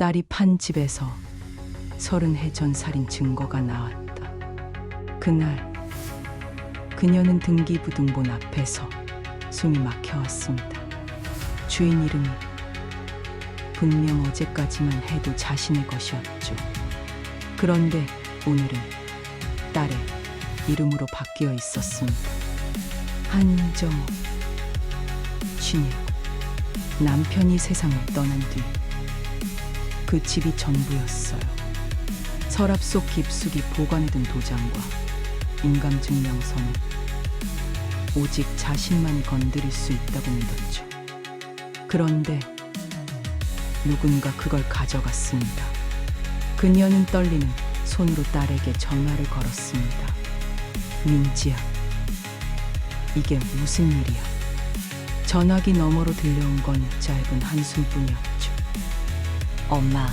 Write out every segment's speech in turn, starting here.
딸이 판 집에서 30해 전 살인 증거가 나왔다. 그날 그녀는 등기부등본 앞에서 숨이 막혀왔습니다. 주인 이름이 분명 어제까지만 해도 자신의 것이었죠. 그런데 오늘은 딸의 이름으로 바뀌어 있었습니다. 한정우. 신일. 남편이 세상을 떠난 뒤 그 집이 전부였어요. 서랍 속 깊숙이 보관해둔 도장과 인감증명서는 오직 자신만 건드릴 수 있다고 믿었죠. 그런데 누군가 그걸 가져갔습니다. 그녀는 떨리는 손으로 딸에게 전화를 걸었습니다. 민지야, 이게 무슨 일이야? 전화기 너머로 들려온 건 짧은 한숨뿐이었죠. 엄마,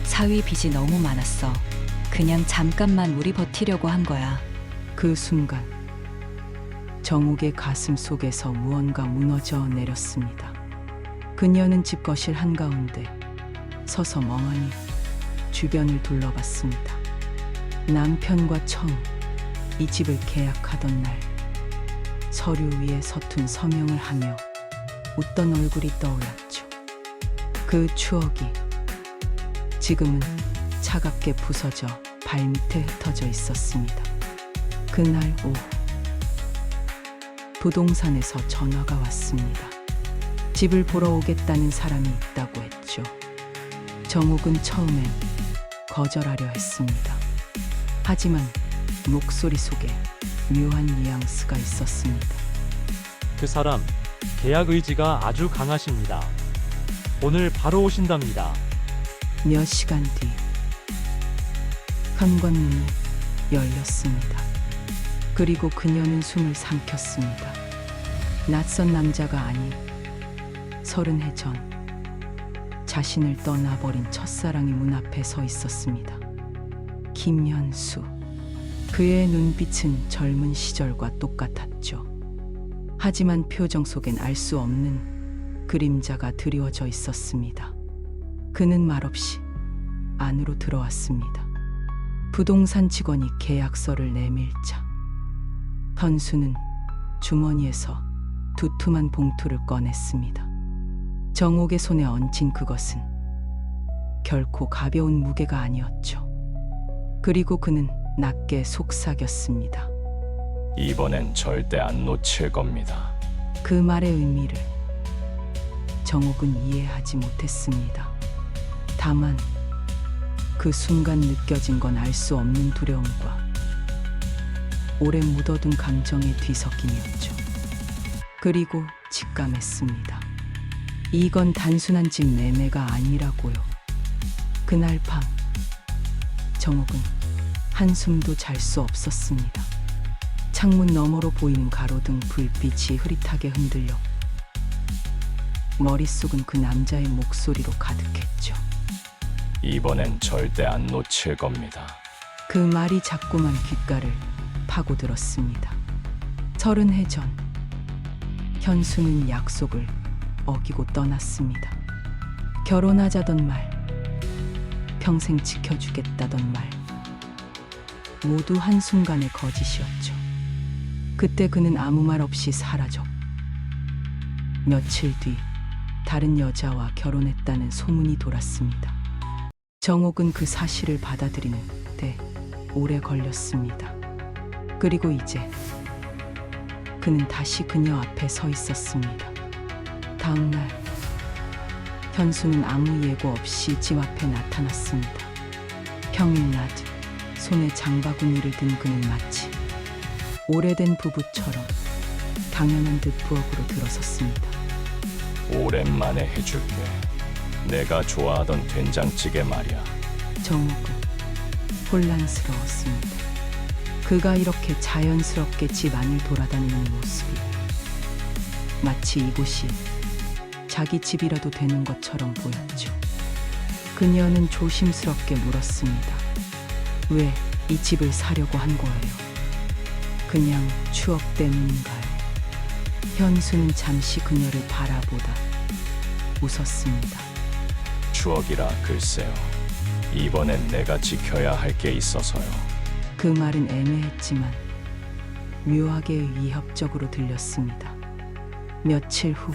사위 빚이 너무 많았어. 그냥 잠깐만 우리 버티려고 한 거야. 그 순간 정욱의 가슴 속에서 무언가 무너져 내렸습니다. 그녀는 집 거실 한가운데 서서 멍하니 주변을 둘러봤습니다. 남편과 처음 이 집을 계약하던 날 서류 위에 서툰 서명을 하며 웃던 얼굴이 떠올랐죠. 그 추억이 지금은 차갑게 부서져 발밑에 흩어져 있었습니다. 그날 오후 부동산에서 전화가 왔습니다. 집을 보러 오겠다는 사람이 있다고 했죠. 정욱은 처음엔 거절하려 했습니다. 하지만 목소리 속에 묘한 뉘앙스가 있었습니다. 그 사람 계약 의지가 아주 강하십니다. 오늘 바로 오신답니다. 몇 시간 뒤 현관문이 열렸습니다. 그리고 그녀는 숨을 삼켰습니다. 낯선 남자가 아닌 30해 전 자신을 떠나버린 첫사랑이 문 앞에 서 있었습니다. 김현수. 그의 눈빛은 젊은 시절과 똑같았죠. 하지만 표정 속엔 알 수 없는 그림자가 드리워져 있었습니다. 그는 말없이 안으로 들어왔습니다. 부동산 직원이 계약서를 내밀자 현수는 주머니에서 두툼한 봉투를 꺼냈습니다. 정옥의 손에 얹힌 그것은 결코 가벼운 무게가 아니었죠. 그리고 그는 낮게 속삭였습니다. 이번엔 절대 안 놓칠 겁니다. 그 말의 의미를 정옥은 이해하지 못했습니다. 다만 그 순간 느껴진 건 알 수 없는 두려움과 오래 묻어둔 감정의 뒤섞임이었죠. 그리고 직감했습니다. 이건 단순한 집 매매가 아니라고요. 그날 밤 정옥은 한숨도 잘 수 없었습니다. 창문 너머로 보이는 가로등 불빛이 흐릿하게 흔들려 머릿속은 그 남자의 목소리로 가득했죠. 이번엔 절대 안 놓칠 겁니다. 그 말이 자꾸만 귓가를 파고들었습니다. 30해 전 현수는 약속을 어기고 떠났습니다. 결혼하자던 말, 평생 지켜주겠다던 말, 모두 한순간의 거짓이었죠. 그때 그는 아무 말 없이 사라졌고 며칠 뒤 다른 여자와 결혼했다는 소문이 돌았습니다. 정옥은 그 사실을 받아들이는 데 오래 걸렸습니다. 그리고 이제 그는 다시 그녀 앞에 서 있었습니다. 다음 날 현수는 아무 예고 없이 집 앞에 나타났습니다. 평일 낮 손에 장바구니를 든 그는 마치 오래된 부부처럼 당연한 듯 부엌으로 들어섰습니다. 오랜만에 해줄게. 내가 좋아하던 된장찌개 말이야. 정옥은 혼란스러웠습니다. 그가 이렇게 자연스럽게 집 안을 돌아다니는 모습이 마치 이곳이 자기 집이라도 되는 것처럼 보였죠. 그녀는 조심스럽게 물었습니다. 왜 이 집을 사려고 한 거예요? 그냥 추억 때문인가요? 현수는 잠시 그녀를 바라보다 웃었습니다. 추억이라 글쎄요. 이번엔 내가 지켜야 할 게 있어서요. 그 말은 애매했지만 묘하게 위협적으로 들렸습니다. 며칠 후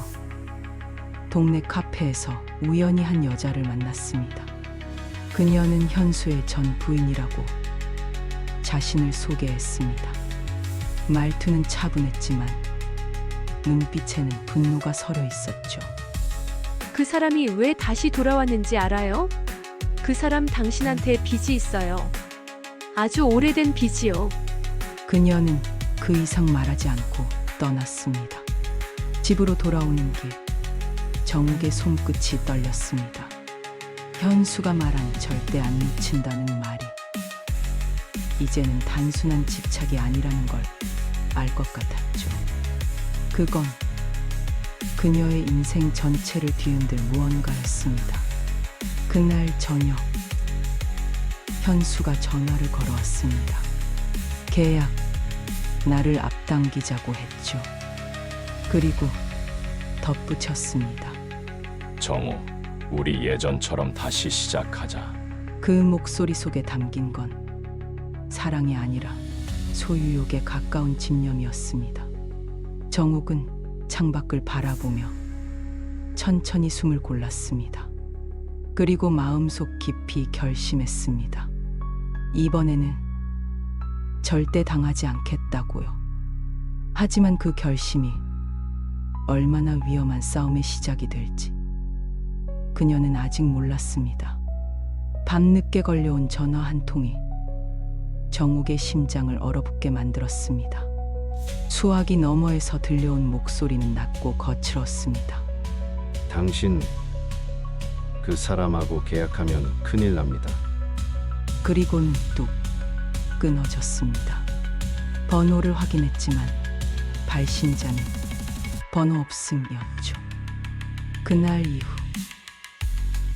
동네 카페에서 우연히 한 여자를 만났습니다. 그녀는 현수의 전 부인이라고 자신을 소개했습니다. 말투는 차분했지만 눈빛에는 분노가 서려 있었죠. 그 사람이 왜 다시 돌아왔는지 알아요? 그 사람 당신한테 빚이 있어요. 아주 오래된 빚이요. 그녀는 그 이상 말하지 않고 떠났습니다. 집으로 돌아오는 길, 정욱의 손끝이 떨렸습니다. 현수가 말한 절대 안 놓친다는 말이 이제는 단순한 집착이 아니라는 걸 알 것 같았죠. 그건 그녀의 인생 전체를 뒤흔들 무언가였습니다. 그날 저녁 현수가 전화를 걸어왔습니다. 계약 나를 앞당기자고 했죠. 그리고 덧붙였습니다. 정우, 우리 예전처럼 다시 시작하자. 그 목소리 속에 담긴 건 사랑이 아니라 소유욕에 가까운 집념이었습니다. 정욱은 창밖을 바라보며 천천히 숨을 골랐습니다. 그리고 마음속 깊이 결심했습니다. 이번에는 절대 당하지 않겠다고요. 하지만 그 결심이 얼마나 위험한 싸움의 시작이 될지 그녀는 아직 몰랐습니다. 밤늦게 걸려온 전화 한 통이 정욱의 심장을 얼어붙게 만들었습니다. 수화기 너머에서 들려온 목소리는 낮고 거칠었습니다. 당신 그 사람하고 계약하면 큰일 납니다. 그리고는 뚝 끊어졌습니다. 번호를 확인했지만 발신자는 번호 없음이었죠. 그날 이후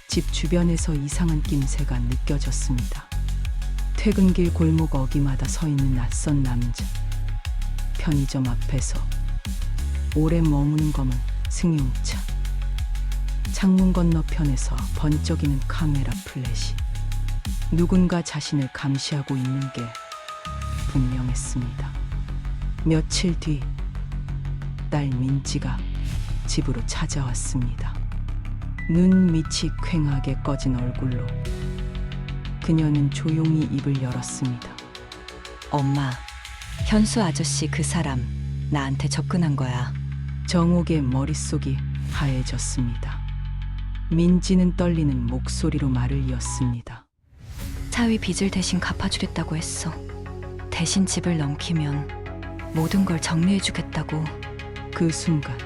집 주변에서 이상한 낌새가 느껴졌습니다. 퇴근길 골목 어귀마다 서 있는 낯선 남자. 편의점 앞에서 오래 머무는 검은 승용차. 창문 건너편에서 번쩍이는 카메라 플래시. 누군가 자신을 감시하고 있는 게 분명했습니다. 며칠 뒤 딸 민지가 집으로 찾아왔습니다. 눈 밑이 퀭하게 꺼진 얼굴로 그녀는 조용히 입을 열었습니다. 엄마, 현수 아저씨 그 사람 나한테 접근한 거야. 정옥의 머릿속이 하얘졌습니다. 민지는 떨리는 목소리로 말을 이었습니다. 사위 빚을 대신 갚아주겠다고 했어. 대신 집을 넘기면 모든 걸 정리해주겠다고. 그 순간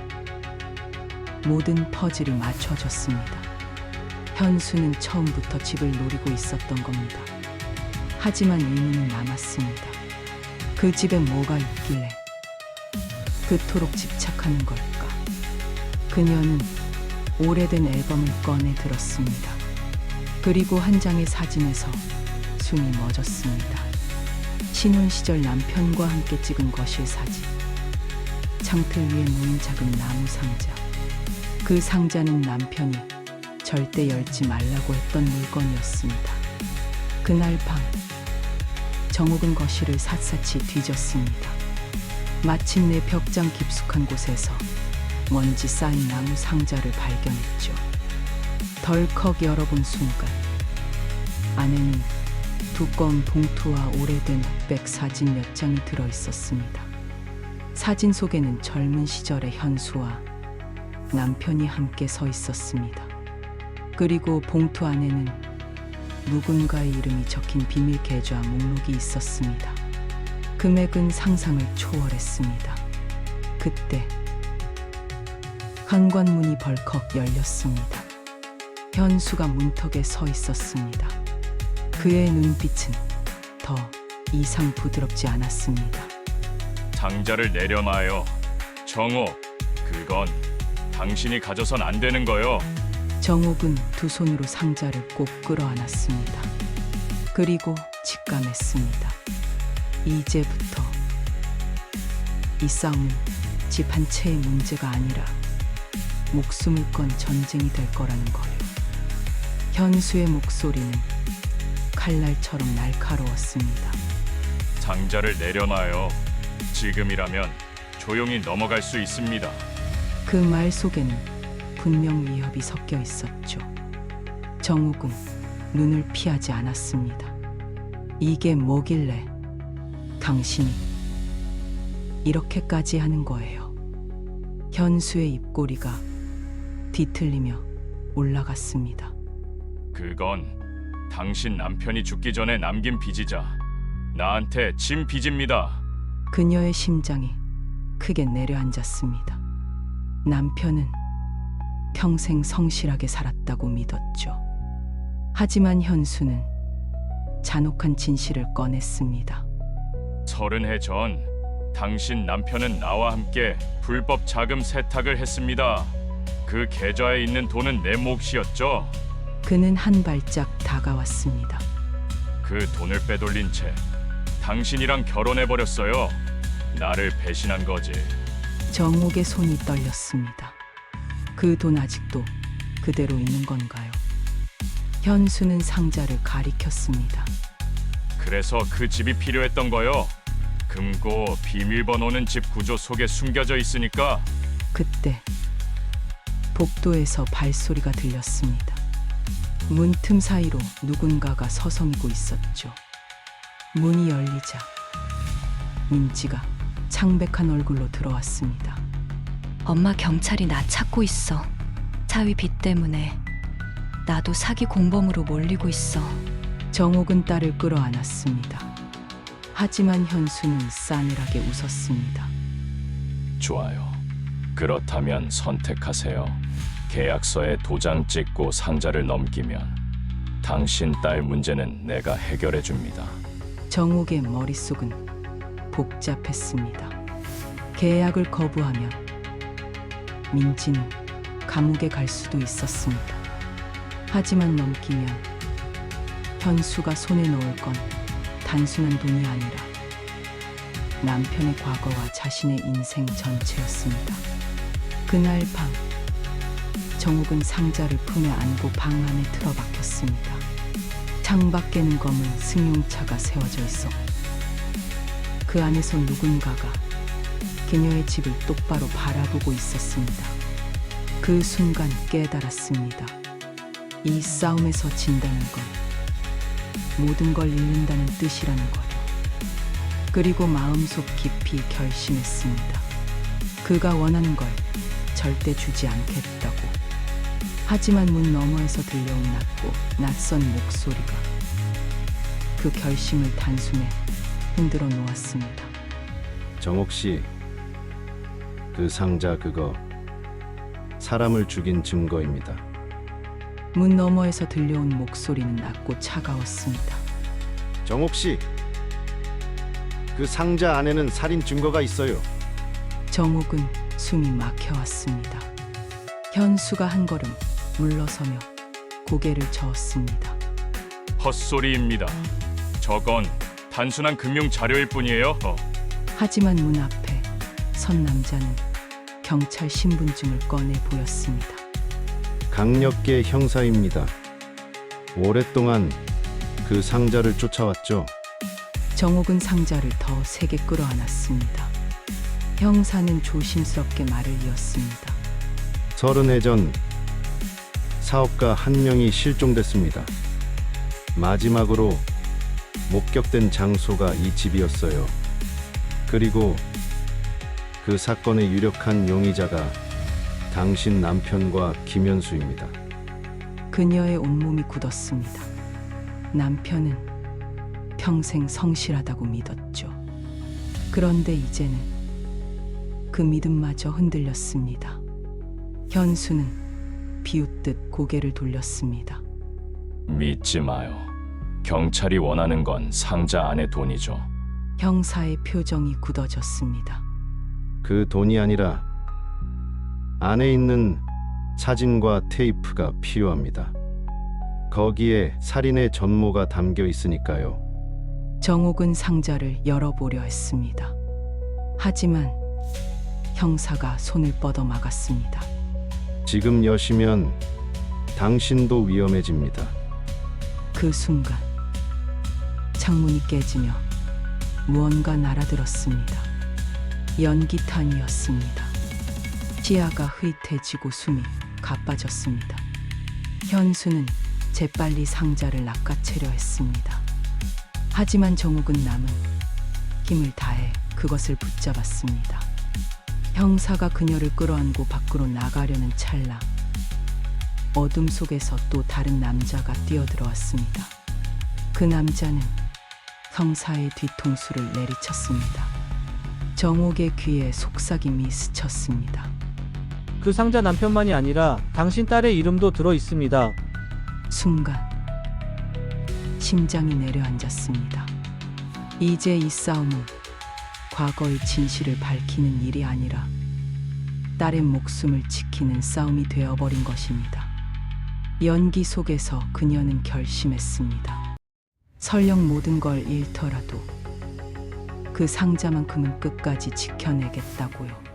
모든 퍼즐이 맞춰졌습니다. 현수는 처음부터 집을 노리고 있었던 겁니다. 하지만 의문은 남았습니다. 그 집에 뭐가 있길래 그토록 집착하는 걸까? 그녀는 오래된 앨범을 꺼내 들었습니다. 그리고 한 장의 사진에서 숨이 멎었습니다. 신혼 시절 남편과 함께 찍은 거실 사진. 창틀 위에 놓인 작은 나무 상자. 그 상자는 남편이 절대 열지 말라고 했던 물건이었습니다. 그날 밤 정옥은 거실을 샅샅이 뒤졌습니다. 마침내 벽장 깊숙한 곳에서 먼지 쌓인 나무 상자를 발견했죠. 덜컥 열어본 순간 안에는 두꺼운 봉투와 오래된 흑백 사진 몇 장이 들어 있었습니다. 사진 속에는 젊은 시절의 현수와 남편이 함께 서 있었습니다. 그리고 봉투 안에는 누군가의 이름이 적힌 비밀 계좌 목록이 있었습니다. 금액은 상상을 초월했습니다. 그때 현관문이 벌컥 열렸습니다. 현수가 문턱에 서 있었습니다. 그의 눈빛은 더 이상 부드럽지 않았습니다. 상자를 내려놔요. 정우, 그건 당신이 가져선 안 되는 거요. 정옥은 두 손으로 상자를 꼭 끌어안았습니다. 그리고 직감했습니다. 이제부터 이 싸움은 집 한 채의 문제가 아니라 목숨을 건 전쟁이 될 거라는 거요. 현수의 목소리는 칼날처럼 날카로웠습니다. 상자를 내려놔요. 지금이라면 조용히 넘어갈 수 있습니다. 그 말 속에는 분명 위협이 섞여 있었죠. 정욱은 눈을 피하지 않았습니다. 이게 뭐길래 당신이 이렇게까지 하는 거예요? 현수의 입꼬리가 뒤틀리며 올라갔습니다. 그건 당신 남편이 죽기 전에 남긴 빚이자 나한테 진 빚입니다. 그녀의 심장이 크게 내려앉았습니다. 남편은 평생 성실하게 살았다고 믿었죠. 하지만 현수는 잔혹한 진실을 꺼냈습니다. 30해 전 당신 남편은 나와 함께 불법 자금 세탁을 했습니다. 그 계좌에 있는 돈은 내 몫이었죠. 그는 한 발짝 다가왔습니다. 그 돈을 빼돌린 채 당신이랑 결혼해버렸어요. 나를 배신한 거지. 정옥의 손이 떨렸습니다. 그 돈 아직도 그대로 있는 건가요? 현수는 상자를 가리켰습니다. 그래서 그 집이 필요했던 거요. 금고 비밀번호는 집 구조 속에 숨겨져 있으니까. 그때 복도에서 발소리가 들렸습니다. 문틈 사이로 누군가가 서성이고 있었죠. 문이 열리자 민지가 창백한 얼굴로 들어왔습니다. 엄마, 경찰이 나 찾고 있어. 사위 빚 때문에 나도 사기 공범으로 몰리고 있어. 정옥은 딸을 끌어안았습니다. 하지만 현수는 싸늘하게 웃었습니다. 좋아요. 그렇다면 선택하세요. 계약서에 도장 찍고 상자를 넘기면 당신 딸 문제는 내가 해결해 줍니다. 정옥의 머릿속은 복잡했습니다. 계약을 거부하면 민지는 감옥에 갈 수도 있었습니다. 하지만 넘기면 현수가 손에 넣을 건 단순한 돈이 아니라 남편의 과거와 자신의 인생 전체였습니다. 그날 밤 정욱은 상자를 품에 안고 방 안에 틀어박혔습니다. 창밖에는 검은 승용차가 세워져 있었고 그 안에서 누군가가 그녀의 집을 똑바로 바라보고 있었습니다. 그 순간 깨달았습니다. 이 싸움에서 진다는 건 모든 걸 잃는다는 뜻이라는 거요. 그리고 마음속 깊이 결심했습니다. 그가 원하는 걸 절대 주지 않겠다고. 하지만 문 너머에서 들려온 낮고 낯선 목소리가 그 결심을 단숨에 흔들어 놓았습니다. 정옥 씨, 그 상자 그거 사람을 죽인 증거입니다. 문 너머에서 들려온 목소리는 낮고 차가웠습니다. 정옥 씨, 그 상자 안에는 살인 증거가 있어요. 정옥은 숨이 막혀왔습니다. 현수가 한 걸음 물러서며 고개를 저었습니다. 헛소리입니다. 저건 단순한 금융 자료일 뿐이에요. 하지만 문 앞에 선 남자는 경찰 신분증을 꺼내 보였습니다. 강력계 형사입니다. 오랫동안 그 상자를 쫓아왔죠. 정옥은 상자를 더 세게 끌어안았습니다. 형사는 조심스럽게 말을 이었습니다. 30해 전 사업가 한 명이 실종됐습니다. 마지막으로 목격된 장소가 이 집이었어요. 그리고 그 사건의 유력한 용의자가 당신 남편과 김현수입니다. 그녀의 온몸이 굳었습니다. 남편은 평생 성실하다고 믿었죠. 그런데 이제는 그 믿음마저 흔들렸습니다. 현수는 비웃듯 고개를 돌렸습니다. 믿지 마요. 경찰이 원하는 건 상자 안의 돈이죠. 형사의 표정이 굳어졌습니다. 그 돈이 아니라 안에 있는 사진과 테이프가 필요합니다. 거기에 살인의 전모가 담겨 있으니까요. 정옥은 상자를 열어보려 했습니다. 하지만 형사가 손을 뻗어 막았습니다. 지금 여시면 당신도 위험해집니다. 그 순간 창문이 깨지며 무언가 날아들었습니다. 연기탄이었습니다. 시야가 흐릿해지고 숨이 가빠졌습니다. 현수는 재빨리 상자를 낚아채려 했습니다. 하지만 정욱은 남은 힘을 다해 그것을 붙잡았습니다. 형사가 그녀를 끌어안고 밖으로 나가려는 찰나 어둠 속에서 또 다른 남자가 뛰어들어왔습니다. 그 남자는 형사의 뒤통수를 내리쳤습니다. 정옥의 귀에 속삭임이 스쳤습니다. 그 상자 남편만이 아니라 당신 딸의 이름도 들어 있습니다. 순간 심장이 내려앉았습니다. 이제 이 싸움은 과거의 진실을 밝히는 일이 아니라 딸의 목숨을 지키는 싸움이 되어버린 것입니다. 연기 속에서 그녀는 결심했습니다. 설령 모든 걸 잃더라도 그 상자만큼은 끝까지 지켜내겠다고요.